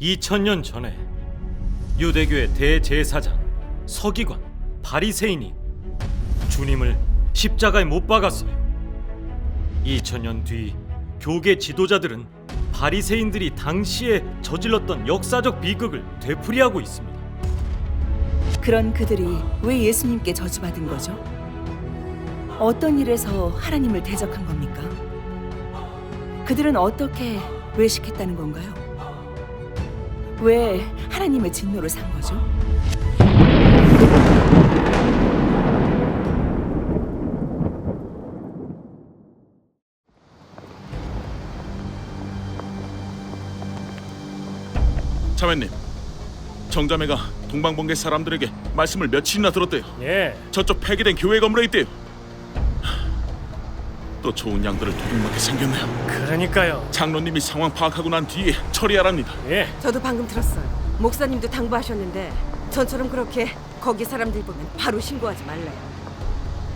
2000년 전에 유대교의 대제사장 서기관 바리새인이 주님을 십자가에 못 박았어요. 2000년 뒤 교계 지도자들은 바리새인들이 당시에 저질렀던 역사적 비극을 되풀이하고 있습니다. 그런 그들이 왜 예수님께 저주받은 거죠? 어떤 일에서 하나님을 대적한 겁니까? 그들은 어떻게 외식했다는 건가요? 왜 하나님의 진노를 산 거죠? 자매님, 정자매가 동방번개 사람들에게 말씀을 며칠이나 들었대요. 예. 저쪽 폐기된 교회 건물에 있대요. 또 좋은 양들을 도둑맞게 생겼네요. 그러니까요. 장로님이 상황 파악하고 난 뒤에 처리하랍니다. 예. 저도 방금 들었어요. 목사님도 당부하셨는데 전처럼 그렇게 거기 사람들 보면 바로 신고하지 말래요.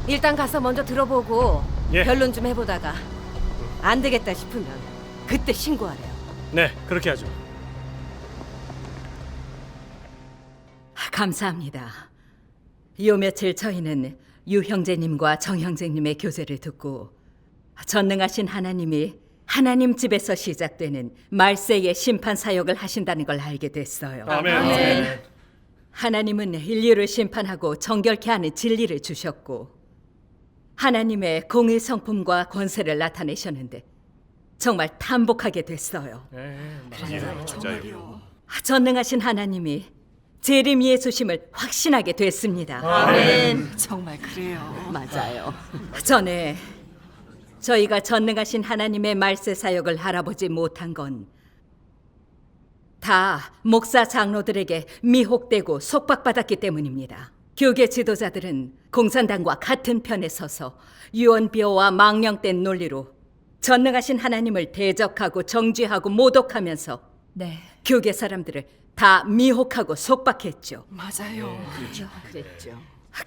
일단 가서 먼저 들어보고 예. 변론 좀 해보다가 안 되겠다 싶으면 그때 신고하래요. 네, 그렇게 하죠. 감사합니다. 요 며칠 저희는 유 형제님과 정 형제님의 교제를 듣고 전능하신 하나님이 하나님 집에서 시작되는 말세의 심판 사역을 하신다는 걸 알게 됐어요. 아멘. 하나님은 인류를 심판하고 정결케 하는 진리를 주셨고 하나님의 공의 성품과 권세를 나타내셨는데 정말 탐복하게 됐어요. 전능하신 하나님이 재림 예수심을 확신하게 됐습니다. 아멘. 정말 그래요. 맞아요. 전에 저희가 전능하신 하나님의 말세 사역을 알아보지 못한 건 다 목사 장로들에게 미혹되고 속박받았기 때문입니다. 교계 지도자들은 공산당과 같은 편에 서서 유언비어와 망령된 논리로 전능하신 하나님을 대적하고 정죄하고 모독하면서 네, 교계 사람들을 다 미혹하고 속박했죠. 맞아요. 그랬죠.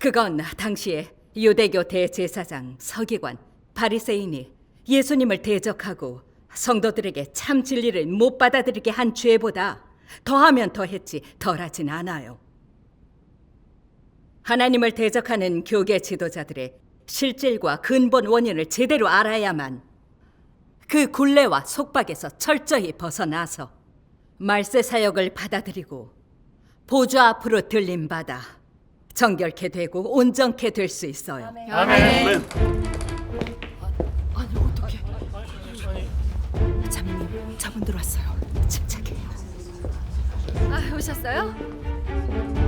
그건 당시에 유대교 대제사장 서기관 바리새인이 예수님을 대적하고 성도들에게 참 진리를 못 받아들이게 한 죄보다 더하면 더했지 덜하진 않아요. 하나님을 대적하는 교계 지도자들의 실질과 근본 원인을 제대로 알아야만 그 굴레와 속박에서 철저히 벗어나서 말세 사역을 받아들이고 보좌 앞으로 들림받아 정결케 되고 온전케 될 수 있어요. 아멘. 아니 어떻게? 자매님, 저분 들어왔어요. 침착해요. 아, 오셨어요?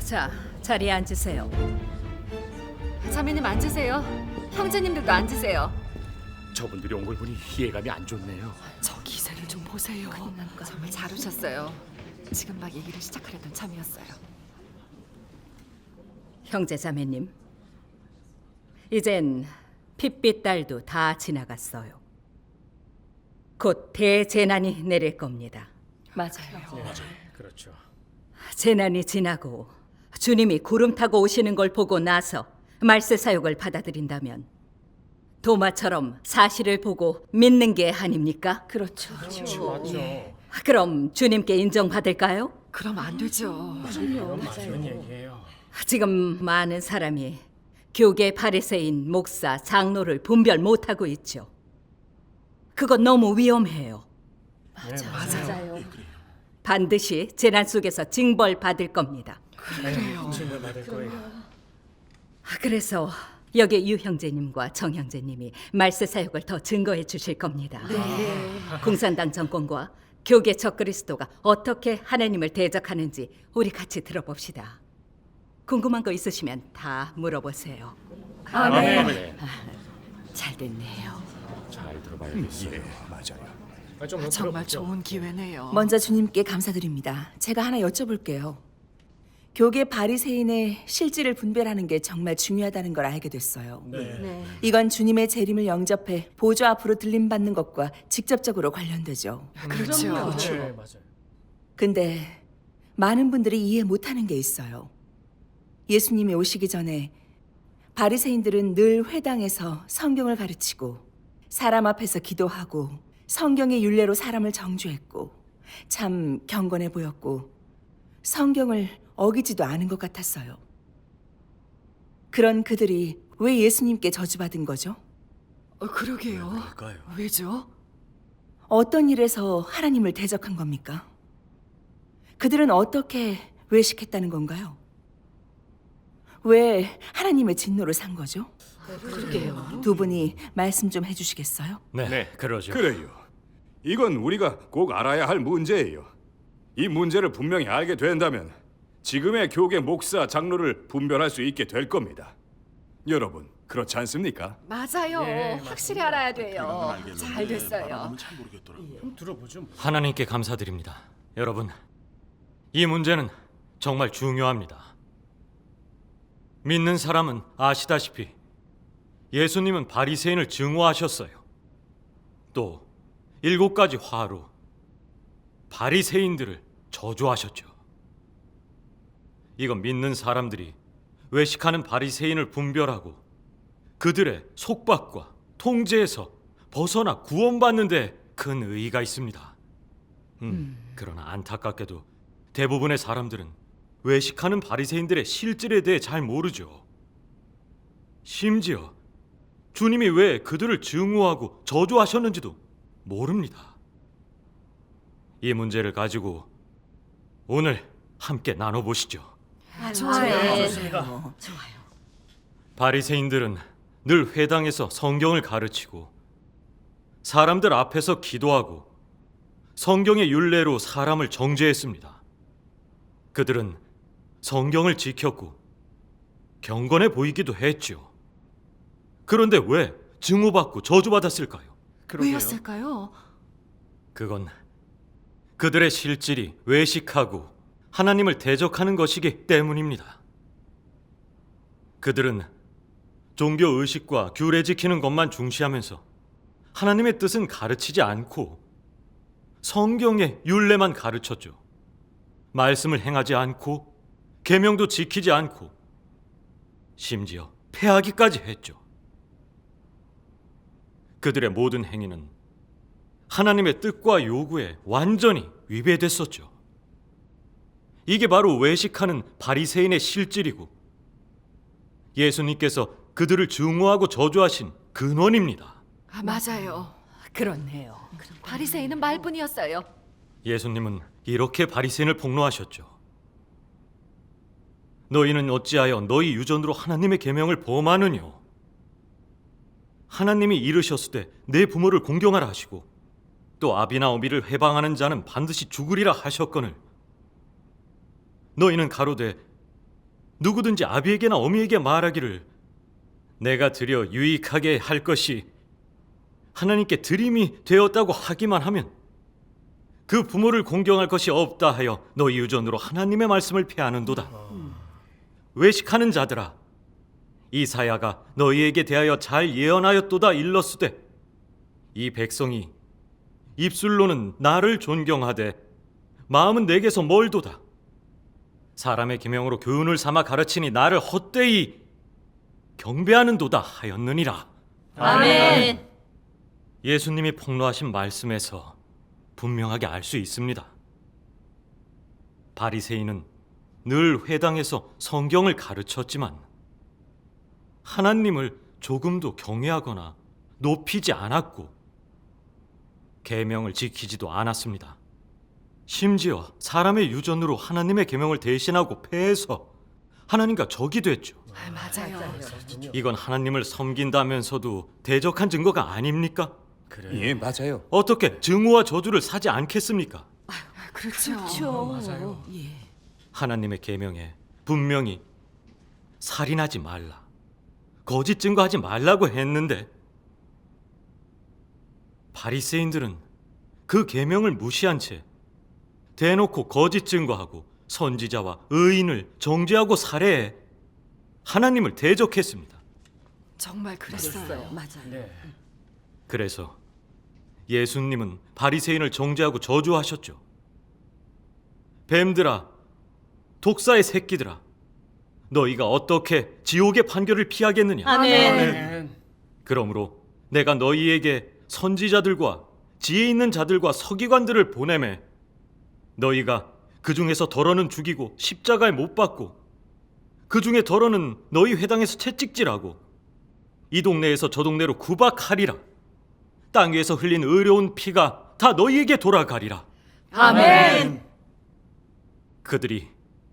자, 자리에 앉으세요. 자매님 앉으세요. 형제님들도 앉으세요. 저분들이 온 걸 보니 이해감이 안 좋네요. 저 기세를 좀 보세요. 정말 잘 오셨어요. 지금 막 얘기를 시작하려던 참이었어요. 형제자매님, 이젠 핏빛 달도 다 지나갔어요. 곧 대재난이 내릴 겁니다. 맞아요. 그렇죠. 재난이 지나고 주님이 구름 타고 오시는 걸 보고 나서 말세 사역을 받아들인다면 도마처럼 사실을 보고 믿는 게 아닙니까? 그렇죠. 맞죠. 그럼 주님께 인정받을까요? 그럼 안 되죠. 맞는 얘기예요. 지금 많은 사람이 교계 바리새인, 목사, 장로를 분별 못하고 있죠. 그건 너무 위험해요. 맞아요. 반드시 재난 속에서 징벌 받을 겁니다. 징벌 받을 거예요. 그래서 여기 유 형제님과 정 형제님이 말세 사역을 더 증거해 주실 겁니다. 공산당 정권과 교계 적그리스도가 어떻게 하나님을 대적하는지 우리 같이 들어봅시다. 궁금한 거 있으시면 다 물어보세요. 아멘. 잘 됐네요. 잘 들어봐야겠어요. 예, 맞아요. 좀 정말 들어보죠. 좋은 기회네요. 먼저 주님께 감사드립니다. 제가 하나 여쭤볼게요. 교계 바리새인의 실질을 분별하는 게 정말 중요하다는 걸 알게 됐어요. 네. 이건 주님의 재림을 영접해 보좌 앞으로 들림받는 것과 직접적으로 관련되죠. 네, 맞아요. 근데 많은 분들이 이해 못하는 게 있어요. 예수님이 오시기 전에 바리새인들은 늘 회당에서 성경을 가르치고 사람 앞에서 기도하고 성경의 율례로 사람을 정죄했고 참 경건해 보였고 성경을 어기지도 않은 것 같았어요. 그런 그들이 왜 예수님께 저주받은 거죠? 그러게요. 왜죠? 어떤 일에서 하나님을 대적한 겁니까? 그들은 어떻게 외식했다는 건가요? 왜 하나님의 진노를 산 거죠? 그러게요. 두 분이 말씀 좀 해주시겠어요? 네, 그러죠. 그래요. 이건 우리가 꼭 알아야 할 문제예요. 이 문제를 분명히 알게 된다면 지금의 교계 목사 장로를 분별할 수 있게 될 겁니다. 여러분, 그렇지 않습니까? 맞아요. 확실히 알아야 돼요. 잘 됐어요. 잘 모르겠더라고요. 그럼 들어보죠. 뭐. 하나님께 감사드립니다. 여러분, 이 문제는 정말 중요합니다. 믿는 사람은 아시다시피 예수님은 바리새인을 증오하셨어요. 또 7가지 화로 바리새인들을 저주하셨죠. 이건 믿는 사람들이 외식하는 바리새인을 분별하고 그들의 속박과 통제에서 벗어나 구원받는 데 큰 의의가 있습니다. 그러나 안타깝게도 대부분의 사람들은 외식하는 바리새인들의 실질에 대해 잘 모르죠. 심지어 주님이 왜 그들을 증오하고 저주하셨는지도 모릅니다. 이 문제를 가지고 오늘 함께 나눠보시죠. 좋아요. 좋습니다. 바리새인들은 늘 회당에서 성경을 가르치고 사람들 앞에서 기도하고 성경의 율례로 사람을 정죄했습니다. 그들은 성경을 지켰고 경건해 보이기도 했죠. 그런데 왜 증오받고 저주받았을까요? 왜였을까요? 그건 그들의 실질이 외식하고 하나님을 대적하는 것이기 때문입니다. 그들은 종교 의식과 규례 지키는 것만 중시하면서 하나님의 뜻은 가르치지 않고 성경의 율례만 가르쳤죠. 말씀을 행하지 않고 계명도 지키지 않고 심지어 패하기까지 했죠. 그들의 모든 행위는 하나님의 뜻과 요구에 완전히 위배됐었죠. 이게 바로 외식하는 바리새인의 실질이고 예수님께서 그들을 증오하고 저주하신 근원입니다. 맞아요. 그렇네요. 바리새인은 말뿐이었어요. 예수님은 이렇게 바리새인을 폭로하셨죠. 너희는 어찌하여 너희 유전으로 하나님의 계명을 범하느뇨? 하나님이 이르셨을 때 내 부모를 공경하라 하시고 또 아비나 어미를 해방하는 자는 반드시 죽으리라 하셨거늘 너희는 가로되 누구든지 아비에게나 어미에게 말하기를 내가 드려 유익하게 할 것이 하나님께 드림이 되었다고 하기만 하면 그 부모를 공경할 것이 없다 하여 너희 유전으로 하나님의 말씀을 폐하는도다. 외식하는 자들아, 이사야가 너희에게 대하여 잘 예언하였도다 일렀으되 이 백성이 입술로는 나를 존경하되 마음은 내게서 멀도다. 사람의 계명으로 교훈을 삼아 가르치니 나를 헛되이 경배하는도다 하였느니라. 아멘. 예수님이 폭로하신 말씀에서 분명하게 알 수 있습니다. 바리새인은 늘 회당에서 성경을 가르쳤지만 하나님을 조금도 경외하거나 높이지 않았고 계명을 지키지도 않았습니다. 심지어 사람의 유전으로 하나님의 계명을 대신하고 패해서 하나님과 적이 됐죠. 맞아요. 이건 하나님을 섬긴다면서도 대적한 증거가 아닙니까? 예, 맞아요. 어떻게 증오와 저주를 사지 않겠습니까? 그렇죠. 하나님의 계명에 분명히 살인하지 말라, 거짓 증거하지 말라고 했는데 바리새인들은 그 계명을 무시한 채 대놓고 거짓 증거하고 선지자와 의인을 정죄하고 살해해 하나님을 대적했습니다. 정말 그랬어요. 맞아요. 네. 그래서 예수님은 바리새인을 정죄하고 저주하셨죠. 뱀들아, 독사의 새끼들아, 너희가 어떻게 지옥의 판결을 피하겠느냐? 아멘. 그러므로 내가 너희에게 선지자들과 지혜 있는 자들과 서기관들을 보내매 너희가 그 중에서 덜어는 죽이고 십자가에 못 박고 그 중에 덜어는 너희 회당에서 채찍질하고 이 동네에서 저 동네로 구박하리라. 땅 위에서 흘린 의로운 피가 다 너희에게 돌아가리라. 아멘. 그들이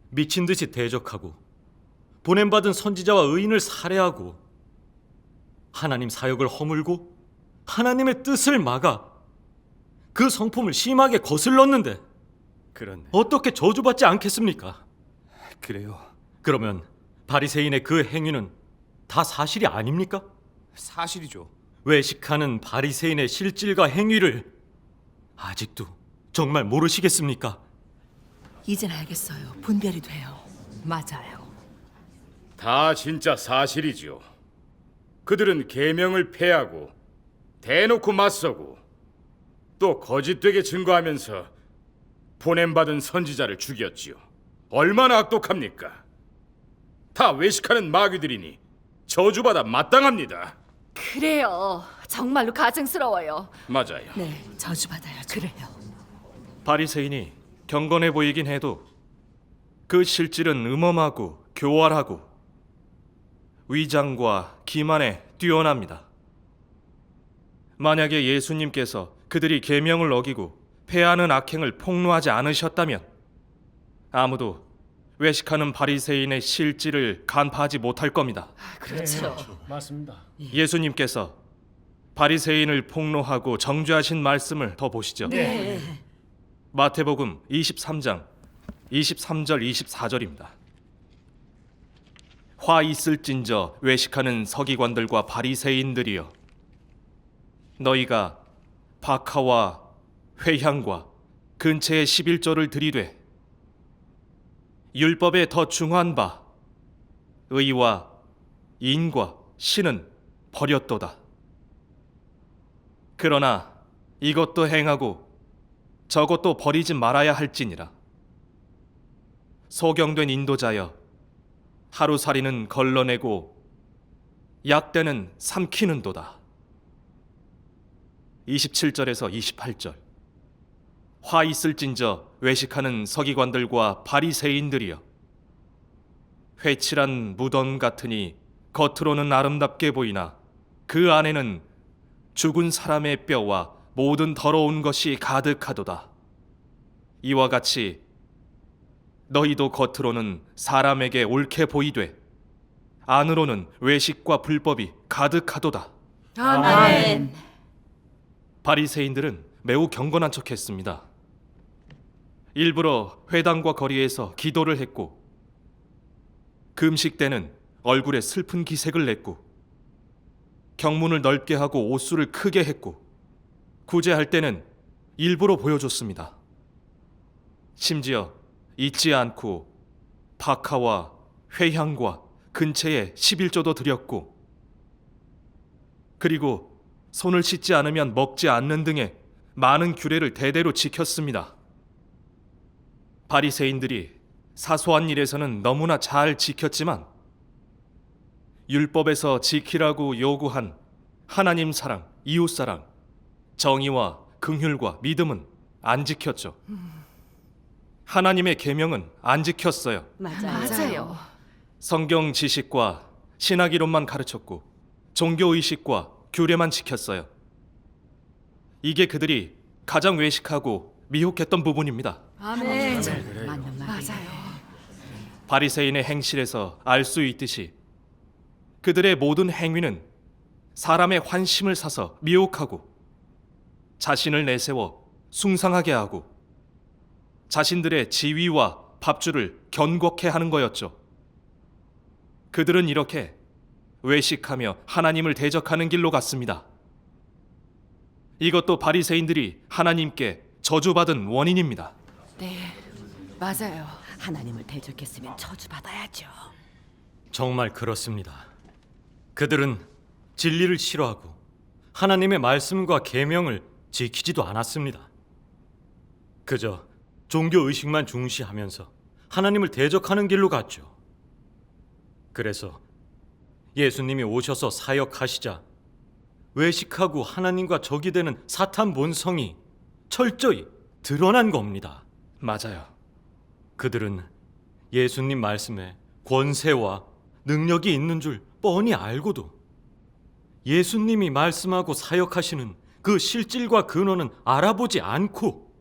미친 듯이 대적하고 보냄받은 선지자와 의인을 살해하고 하나님 사역을 허물고 하나님의 뜻을 막아 그 성품을 심하게 거슬렀는데 그렇네. 어떻게 저주받지 않겠습니까? 그래요. 그러면 바리새인의 그 행위는 다 사실이 아닙니까? 사실이죠. 외식하는 바리새인의 실질과 행위를 아직도 정말 모르시겠습니까? 이젠 알겠어요. 분별이 돼요. 맞아요. 다 진짜 사실이지요. 그들은 계명을 폐하고 대놓고 맞서고 또 거짓되게 증거하면서 보냄받은 선지자를 죽였지요. 얼마나 악독합니까? 다 외식하는 마귀들이니 저주받아 마땅합니다. 그래요. 정말로 가증스러워요. 맞아요. 네, 저주받아야죠. 그래요. 바리새인이 경건해 보이긴 해도 그 실질은 음험하고 교활하고 위장과 기만에 뛰어납니다. 만약에 예수님께서 그들이 계명을 어기고 폐하는 악행을 폭로하지 않으셨다면 아무도 외식하는 바리새인의 실질을 간파하지 못할 겁니다. 그렇죠. 맞습니다. 예수님께서 바리새인을 폭로하고 정죄하신 말씀을 더 보시죠. 마태복음 23장 23절 24절입니다. 화 있을진저 외식하는 서기관들과 바리새인들이여, 너희가 박하와 회향과 근처의 11조를 들이되 율법에 더 중한 바 의와 인과 신은 버렸도다. 그러나 이것도 행하고 저것도 버리지 말아야 할지니라. 소경된 인도자여, 하루살이는 걸러내고 약대는 삼키는도다. 27절에서 28절. 화 있을진저 외식하는 서기관들과 바리새인들이여, 회칠한 무덤 같으니 겉으로는 아름답게 보이나 그 안에는 죽은 사람의 뼈와 모든 더러운 것이 가득하도다. 이와 같이 너희도 겉으로는 사람에게 옳게 보이되 안으로는 외식과 불법이 가득하도다. 아멘. 바리새인들은 매우 경건한 척했습니다. 일부러 회당과 거리에서 기도를 했고, 금식 때는 얼굴에 슬픈 기색을 냈고, 경문을 넓게 하고 옷수를 크게 했고, 구제할 때는 일부러 보여줬습니다. 심지어 잊지 않고 박하와 회향과 근처에 11조도 드렸고, 그리고 손을 씻지 않으면 먹지 않는 등의 많은 규례를 대대로 지켰습니다. 바리새인들이 사소한 일에서는 너무나 잘 지켰지만 율법에서 지키라고 요구한 하나님 사랑, 이웃 사랑, 정의와 긍휼과 믿음은 안 지켰죠. 하나님의 계명은 안 지켰어요. 맞아요. 성경 지식과 신학 이론만 가르쳤고 종교 의식과 규례만 지켰어요. 이게 그들이 가장 외식하고 미혹했던 부분입니다. 아멘. 맞는 말이에요. 바리새인의 행실에서 알 수 있듯이 그들의 모든 행위는 사람의 환심을 사서 미혹하고 자신을 내세워 숭상하게 하고 자신들의 지위와 밥줄을 견고케 하는 거였죠. 그들은 이렇게 외식하며 하나님을 대적하는 길로 갔습니다. 이것도 바리새인들이 하나님께 저주받은 원인입니다. 네, 맞아요. 하나님을 대적했으면 저주받아야죠. 정말 그렇습니다. 그들은 진리를 싫어하고 하나님의 말씀과 계명을 지키지도 않았습니다. 그저 종교 의식만 중시하면서 하나님을 대적하는 길로 갔죠. 그래서 예수님이 오셔서 사역하시자 외식하고 하나님과 적이 되는 사탄 본성이 철저히 드러난 겁니다. 맞아요. 그들은 예수님 말씀에 권세와 능력이 있는 줄 뻔히 알고도 예수님이 말씀하고 사역하시는 그 실질과 근원은 알아보지 않고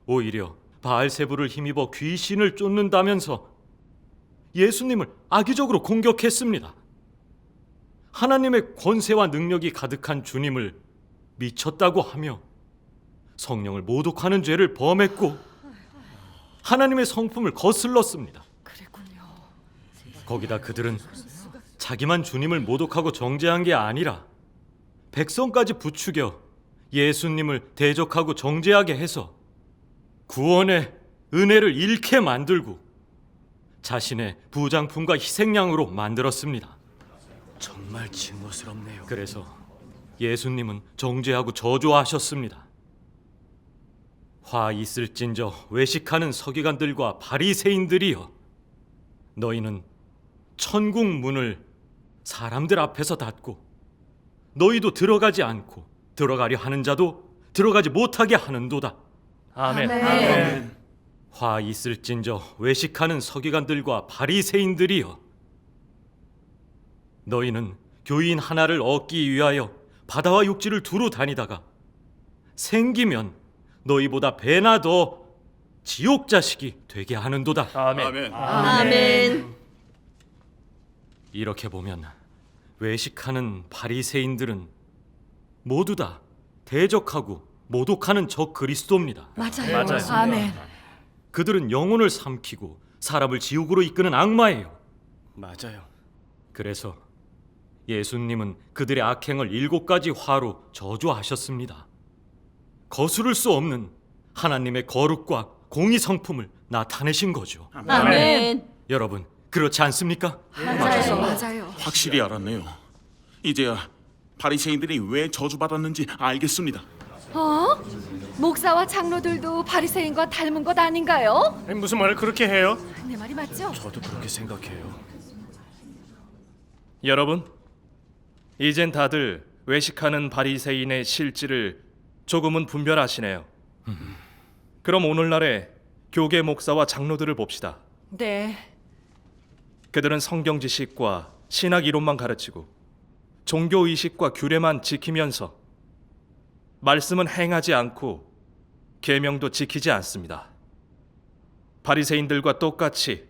오히려 바알세불을 힘입어 귀신을 쫓는다면서 예수님을 악의적으로 공격했습니다. 하나님의 권세와 능력이 가득한 주님을 미쳤다고 하며 성령을 모독하는 죄를 범했고 하나님의 성품을 거슬렀습니다. 거기다 그들은 자기만 주님을 모독하고 정죄한 게 아니라 백성까지 부추겨 예수님을 대적하고 정죄하게 해서 구원의 은혜를 잃게 만들고 자신의 부장품과 희생양으로 만들었습니다. 정말 증오스럽네요. 그래서 예수님은 정죄하고 저주하셨습니다. 화 있을진저 외식하는 서기관들과 바리새인들이여, 너희는 천국 문을 사람들 앞에서 닫고 너희도 들어가지 않고 들어가려 하는 자도 들어가지 못하게 하는도다. 아멘. 아멘. 화 있을진저 외식하는 서기관들과 바리새인들이여, 너희는 교인 하나를 얻기 위하여 바다와 육지를 두루 다니다가 생기면 너희보다 배나 더 지옥 자식이 되게 하는도다. 아멘. 아멘. 이렇게 보면 외식하는 바리새인들은 모두 다 대적하고 모독하는 적 그리스도입니다. 맞아요. 맞아요. 아멘. 그들은 영혼을 삼키고 사람을 지옥으로 이끄는 악마예요. 맞아요. 그래서 예수님은 그들의 악행을 7가지 화로 저주하셨습니다. 거스를 수 없는 하나님의 거룩과 공의 성품을 나타내신 거죠. 아멘. 여러분, 그렇지 않습니까? 맞아요. 확실히 알았네요. 이제야 바리새인들이 왜 저주받았는지 알겠습니다. 목사와 장로들도 바리새인과 닮은 것 아닌가요? 아니, 무슨 말을 그렇게 해요? 내 말이 맞죠? 저도 그렇게 생각해요. 여러분, 이젠 다들 외식하는 바리새인의 실질을 조금은 분별하시네요. 그럼 오늘날의 교계 목사와 장로들을 봅시다. 네. 그들은 성경 지식과 신학 이론만 가르치고 종교 의식과 규례만 지키면서 말씀은 행하지 않고 계명도 지키지 않습니다. 바리새인들과 똑같이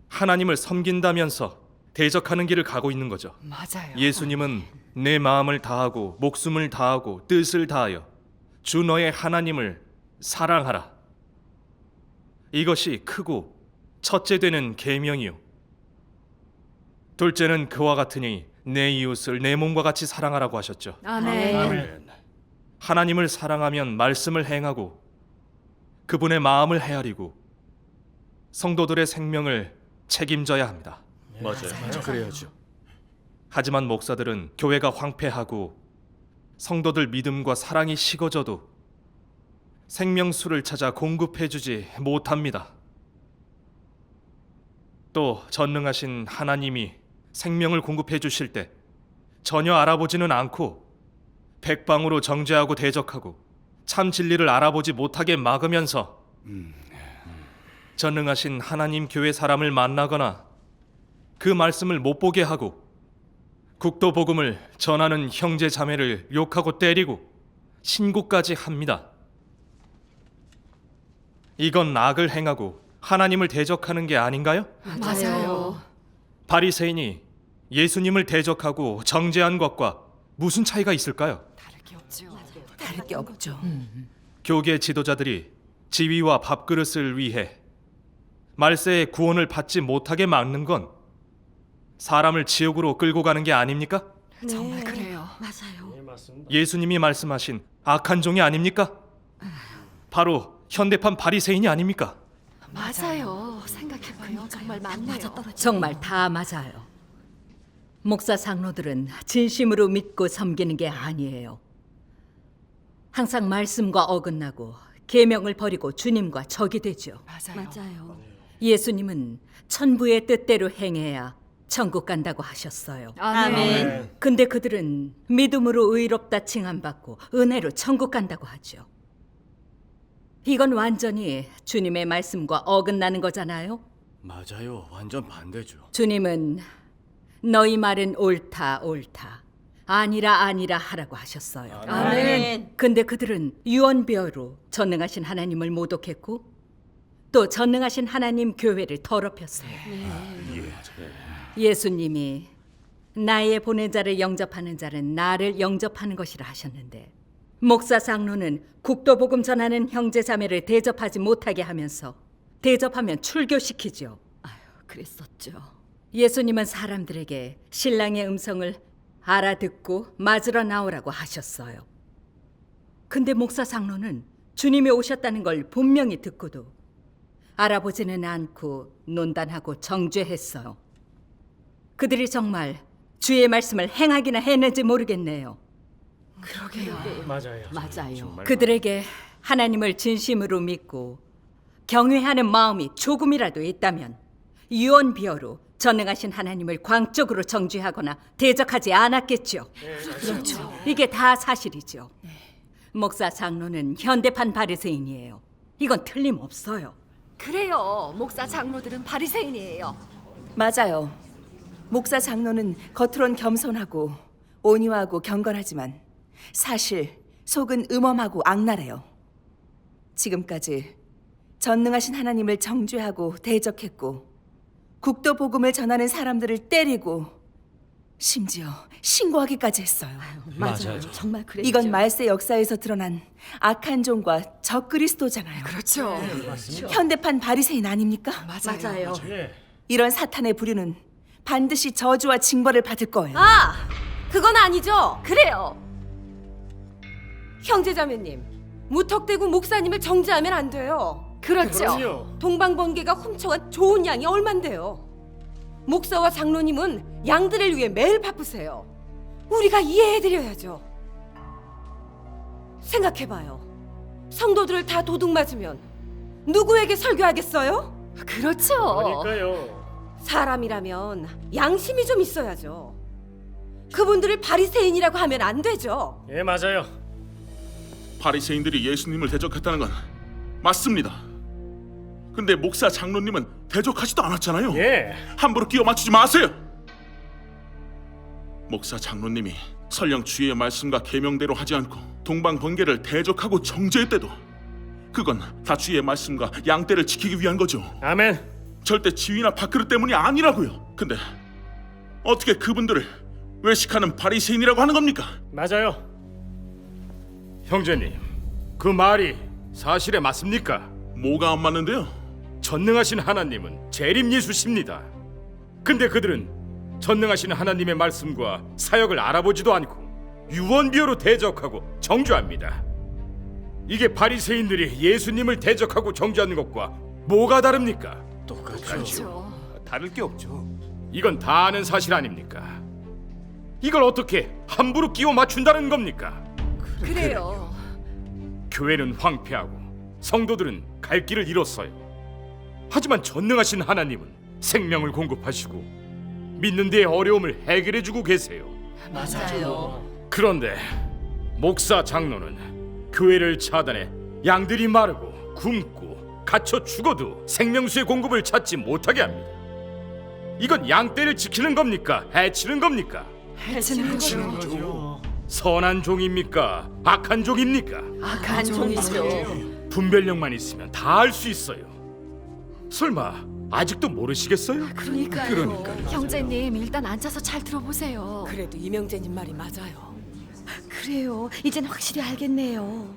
하나님을 섬긴다면서 대적하는 길을 가고 있는 거죠. 맞아요. 예수님은 내 마음을 다하고 목숨을 다하고 뜻을 다하여 주 너의 하나님을 사랑하라. 이것이 크고 첫째 되는 계명이요. 둘째는 그와 같으니 내 이웃을 내 몸과 같이 사랑하라고 하셨죠. 아멘. 하나님을 사랑하면 말씀을 행하고 그분의 마음을 헤아리고 성도들의 생명을 책임져야 합니다. 맞아요. 그래야죠. 하지만 목사들은 교회가 황폐하고 성도들 믿음과 사랑이 식어져도 생명수를 찾아 공급해주지 못합니다. 또 전능하신 하나님이 생명을 공급해 주실 때 전혀 알아보지는 않고 백방으로 정죄하고 대적하고 참 진리를 알아보지 못하게 막으면서 전능하신 하나님 교회 사람을 만나거나 그 말씀을 못 보게 하고 국도 복음을 전하는 형제 자매를 욕하고 때리고 신고까지 합니다. 이건 악을 행하고 하나님을 대적하는 게 아닌가요? 맞아요. 바리새인이 예수님을 대적하고 정죄한 것과 무슨 차이가 있을까요? 다를 게 없죠. 교계 지도자들이 지위와 밥그릇을 위해 말세의 구원을 받지 못하게 막는 건 사람을 지옥으로 끌고 가는 게 아닙니까? 정말 그래요. 예수님이 말씀하신 악한 종이 아닙니까? 바로 현대판 바리새인이 아닙니까? 맞아요. 생각해봐요. 정말 맞네요. 정말 다 맞아요. 목사 장로들은 진심으로 믿고 섬기는 게 아니에요. 항상 말씀과 어긋나고 계명을 버리고 주님과 적이 되죠. 맞아요. 예수님은 천부의 뜻대로 행해야 천국 간다고 하셨어요. 아멘. 근데 그들은 믿음으로 의롭다 칭함받고 은혜로 천국 간다고 하죠. 이건 완전히 주님의 말씀과 어긋나는 거잖아요. 맞아요. 완전 반대죠. 주님은 너희 말은 옳다 옳다 아니라 아니라 하라고 하셨어요. 아멘. 근데 그들은 유언비어로 전능하신 하나님을 모독했고 또 전능하신 하나님 교회를 더럽혔어요. 예수님이 나의 보낸 자를 영접하는 자는 나를 영접하는 것이라 하셨는데 목사 장로는 국도복음 전하는 형제 자매를 대접하지 못하게 하면서 대접하면 출교시키죠. 그랬었죠. 예수님은 사람들에게 신랑의 음성을 알아듣고 맞으러 나오라고 하셨어요. 근데 목사 장로는 주님이 오셨다는 걸 분명히 듣고도 알아보지는 않고 논단하고 정죄했어요. 그들이 정말 주의 말씀을 행하기나 했는지 모르겠네요. 맞아요. 그들에게 하나님을 진심으로 믿고 경외하는 마음이 조금이라도 있다면 유언비어로 전능하신 하나님을 광적으로 정죄하거나 대적하지 않았겠죠. 그렇죠. 이게 다 사실이죠. 목사 장로는 현대판 바리새인이에요. 이건 틀림없어요. 그래요. 목사 장로들은 바리새인이에요. 맞아요. 목사 장로는 겉으론 겸손하고 온유하고 경건하지만 사실 속은 음험하고 악랄해요. 지금까지 전능하신 하나님을 정죄하고 대적했고 국도 복음을 전하는 사람들을 때리고 심지어 신고하기까지 했어요. 맞아요. 정말 그랬죠. 이건 말세 역사에서 드러난 악한 종과 적그리스도잖아요. 그렇죠. 현대판 바리새인 아닙니까? 맞아요. 이런 사탄의 부류는 반드시 저주와 징벌을 받을 거예요. 아, 그건 아니죠. 그래요. 형제자매님, 무턱대고 목사님을 정죄하면 안 돼요. 그렇죠. 동방번개가 훔쳐간 좋은 양이 얼만데요. 목사와 장로님은 양들을 위해 매일 바쁘세요. 우리가 이해해드려야죠. 생각해봐요. 성도들을 다 도둑 맞으면 누구에게 설교하겠어요? 그렇죠. 사람이라면 양심이 좀 있어야죠. 그분들을 바리새인이라고 하면 안 되죠. 예, 맞아요. 바리새인들이 예수님을 대적했다는 건 맞습니다. 근데 목사 장로님은 대적하지도 않았잖아요. 예. 함부로 끼워 맞추지 마세요. 목사 장로님이 설령 주의 말씀과 계명대로 하지 않고 동방번개를 대적하고 정죄했대도 그건 다 주의 말씀과 양떼를 지키기 위한 거죠. 아멘. 절대 지위나 밥그릇 때문이 아니라고요. 근데 어떻게 그분들을 외식하는 바리새인이라고 하는 겁니까? 맞아요. 형제님, 그 말이 사실에 맞습니까? 뭐가 안 맞는데요? 전능하신 하나님은 재림 예수십니다. 근데 그들은 전능하신 하나님의 말씀과 사역을 알아보지도 않고 유언비어로 대적하고 정죄합니다. 이게 바리새인들이 예수님을 대적하고 정죄하는 것과 뭐가 다릅니까? 그렇죠. 다를 게 없죠. 이건 다 아는 사실 아닙니까? 이걸 어떻게 함부로 끼워 맞춘다는 겁니까? 그래요. 교회는 황폐하고 성도들은 갈 길을 잃었어요. 하지만 전능하신 하나님은 생명을 공급하시고 믿는 데의 어려움을 해결해주고 계세요. 맞아요. 그런데 목사 장로는 교회를 차단해 양들이 마르고 굶고 갇혀 죽어도 생명수의 공급을 찾지 못하게 합니다. 이건 양떼를 지키는 겁니까? 해치는 겁니까? 해치는 거죠. 선한 종입니까? 악한 종입니까? 악한 종이죠. 분별력만 있으면 다 알 수 있어요. 설마 아직도 모르시겠어요? 그러니까요. 형제님 일단 앉아서 잘 들어보세요. 그래도 이명재님 말이 맞아요. 그래요. 이젠 확실히 알겠네요.